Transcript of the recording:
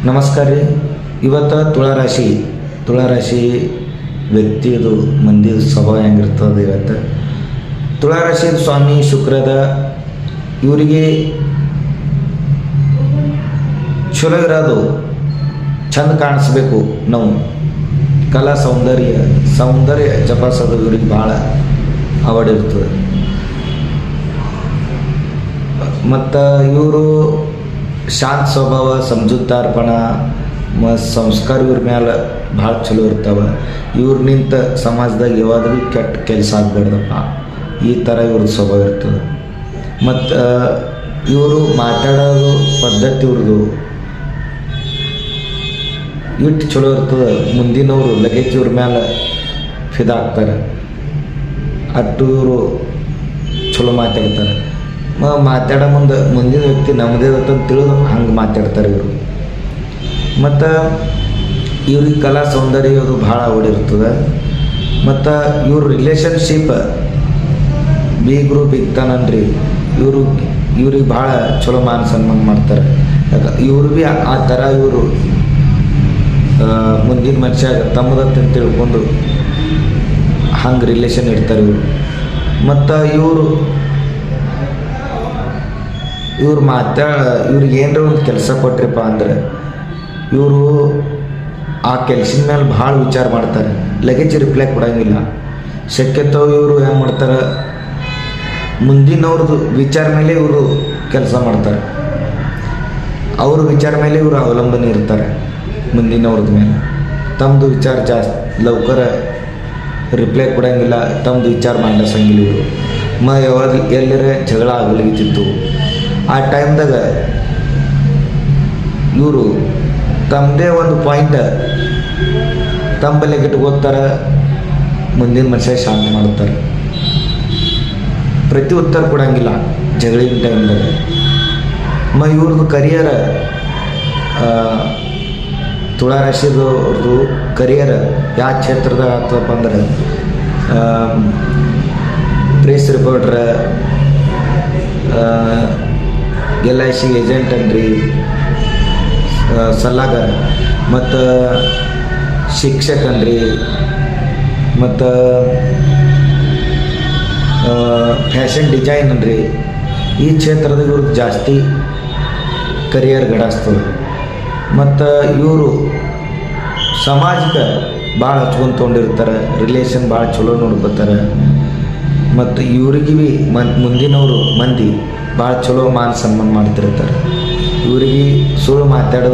ನಮಸ್ಕಾರ ರೀ. ಇವತ್ತು ತುಳಾರಾಶಿ ವ್ಯಕ್ತಿಯದು ಮಂದಿ ಸ್ವಭಾವ ಹೆಂಗಿರ್ತದೆ. ಇವತ್ತು ತುಳಾರಾಶಿ ಸ್ವಾಮಿ ಶುಕ್ರದ ಇವರಿಗೆ ಚಲೋ ಇರೋದು ಚಂದ ಕಾಣಿಸ್ಬೇಕು. ನಾವು ಕಲಾ ಸೌಂದರ್ಯ ಜಪಾಸೋದು ಇವ್ರಿಗೆ ಭಾಳ ಅವಡಿರ್ತದೆ. ಮತ್ತು ಇವರು ಶಾಂತ ಸ್ವಭಾವ, ಸಮಜೂತಾರ್ಪಣ ಸಂಸ್ಕಾರ ಇವ್ರ ಮ್ಯಾಲೆ ಭಾಳ ಚಲೋ ಇರ್ತಾವೆ. ಇವ್ರ ನಿಂತ ಸಮಾಜದಾಗ ಯಾವಾಗ ಭೀ ಕೆಟ್ಟ ಕೆಲಸ ಆಗಬಾರ್ದಪ್ಪ, ಈ ಥರ ಇವ್ರದ್ದು ಸ್ವಭಾವ ಇರ್ತದೆ. ಮತ್ತು ಇವರು ಮಾತಾಡೋದು ಪದ್ಧತಿ ಇವ್ರದ್ದು ಇಟ್ಟು ಚಲೋ ಇರ್ತದೆ. ಮುಂದಿನವರು ಲಗೇಜ್ ಇವ್ರ ಮ್ಯಾಲೆ ಫಿದಾಗ್ತಾರೆ. ಅಟ್ಟು ಇವರು ಚಲೋ ಮಾತಾಡ್ತಾರೆ. ಮಾತಾಡೋ ಮುಂದಿನ ವ್ಯಕ್ತಿ ನಮ್ಮದೇ ಅಂತ ತಿಳಿದು ಹಂಗೆ ಮಾತಾಡ್ತಾರೆ ಇವರು. ಮತ್ತು ಇವ್ರಿಗೆ ಕಲಾ ಸೌಂದರ್ಯ ಅದು ಭಾಳ ಓಡಿರ್ತದೆ. ಮತ್ತು ಇವ್ರ ರಿಲೇಷನ್ಶಿಪ್ ಬೀಗರು ಬಿಗ್ತಾನನ್ರಿ ಇವ್ರಿಗೆ ಭಾಳ ಚಲೋ ಮಾನ ಸನ್ಮಾನ ಮಾಡ್ತಾರೆ. ಯಾಕೆ ಇವ್ರು ಭೀ ಆ ಥರ ಇವರು ಮುಂದಿನ ಮನುಷ್ಯ ತಮ್ಮದಂತ ತಿಳ್ಕೊಂಡು ಹಂಗೆ ರಿಲೇಷನ್ ಇರ್ತಾರೆ ಇವರು. ಮತ್ತು ಇವ್ರಿಗೆ ಏನರ ಒಂದು ಕೆಲಸ ಕೊಟ್ರಿಪ್ಪ ಅಂದ್ರೆ ಇವರು ಆ ಕೆಲಸದ ಮೇಲೆ ಭಾಳ ವಿಚಾರ ಮಾಡ್ತಾರೆ. Luggage reply ಕೊಡೋಂಗಿಲ್ಲ. ಶಕ್ಯತೋ ಇವರು ಹೆಂಗೆ ಮಾಡ್ತಾರೆ, ಮುಂದಿನವ್ರದ್ದು ವಿಚಾರ ಮೇಲೆ ಇವರು ಕೆಲಸ ಮಾಡ್ತಾರೆ. ಅವ್ರ ವಿಚಾರ ಮೇಲೆ ಇವರು ಅವಲಂಬನೆ ಇರ್ತಾರೆ. ಮುಂದಿನವ್ರದ್ದು ಮೇಲೆ ತಮ್ಮದು ವಿಚಾರ ಜಾಸ್ತಿ ಲೌಕರ ರಿಪ್ಲೈ ಕೊಡೋಂಗಿಲ್ಲ. ತಮ್ಮದು ವಿಚಾರ ಮಾಡಿಸಂಗಿಲ್ಲ ಇವರು. ಯಾವಾಗ ಎಲ್ಲರ ಜಗಳ ಆಗಲಿಗಿತ್ತು ಆ ಟೈಮ್ದಾಗ ಇವರು ತಮ್ಮದೇ ಒಂದು ಪಾಯಿಂಟ್ ತಮ್ಮಲ್ಲಿ ಇಟ್ಕೋತಾರೆ. ಮುಂದಿನ ಮನುಷ್ಯ ಶಾಂತ ಮಾಡ್ತಾರೆ. ಪ್ರತಿ ಉತ್ತರ ಕೊಡೋಂಗಿಲ್ಲ ಜಗಳಿನ ಟೈಮ್ದಾಗ. ಇವ್ರದ್ದು ಕರಿಯರ್ ತುಳಾರಾಶಿದವ್ರದ್ದು ಕರಿಯರ್ ಯಾವ ಕ್ಷೇತ್ರದಾಗ ಆಗ್ತದಪ್ಪ ಅಂದ್ರೆ ಪ್ರೆಸ್ ರಿಪೋರ್ಟ್ರ, LIC ಏಜೆಂಟ್ ಅನ್ರಿ, ಸಲಹೆಗಾರ, ಮತ್ತು ಶಿಕ್ಷಕನ್ರಿ, ಮತ್ತು ಫ್ಯಾಷನ್ ಡಿಸೈನ್ ಅನ್ರಿ. ಈ ಕ್ಷೇತ್ರದಾಗ ಇವ್ರಿಗೆ ಜಾಸ್ತಿ ಕರಿಯರ್ ಗಡಾಸ್ತದೆ. ಮತ್ತು ಇವರು ಸಮಾಜಕ್ಕೆ ಭಾಳ ಹಚ್ಕೊಂಡು ತೊಗೊಂಡಿರ್ತಾರೆ. ರಿಲೇಷನ್ ಭಾಳ ಚಲೋ ನೋಡ್ಕೋತಾರೆ. ಮತ್ತು ಇವ್ರಿಗೆ ಭೀ ಮುಂದಿನವರು ಮಂದಿ ಭಾಳ ಚಲೋ ಮಾನ ಸನ್ಮಾನ ಮಾಡ್ತಿರ್ತಾರೆ. ಇವ್ರಿಗೆ ಸುಳ್ಳು ಮಾತಾಡೋದು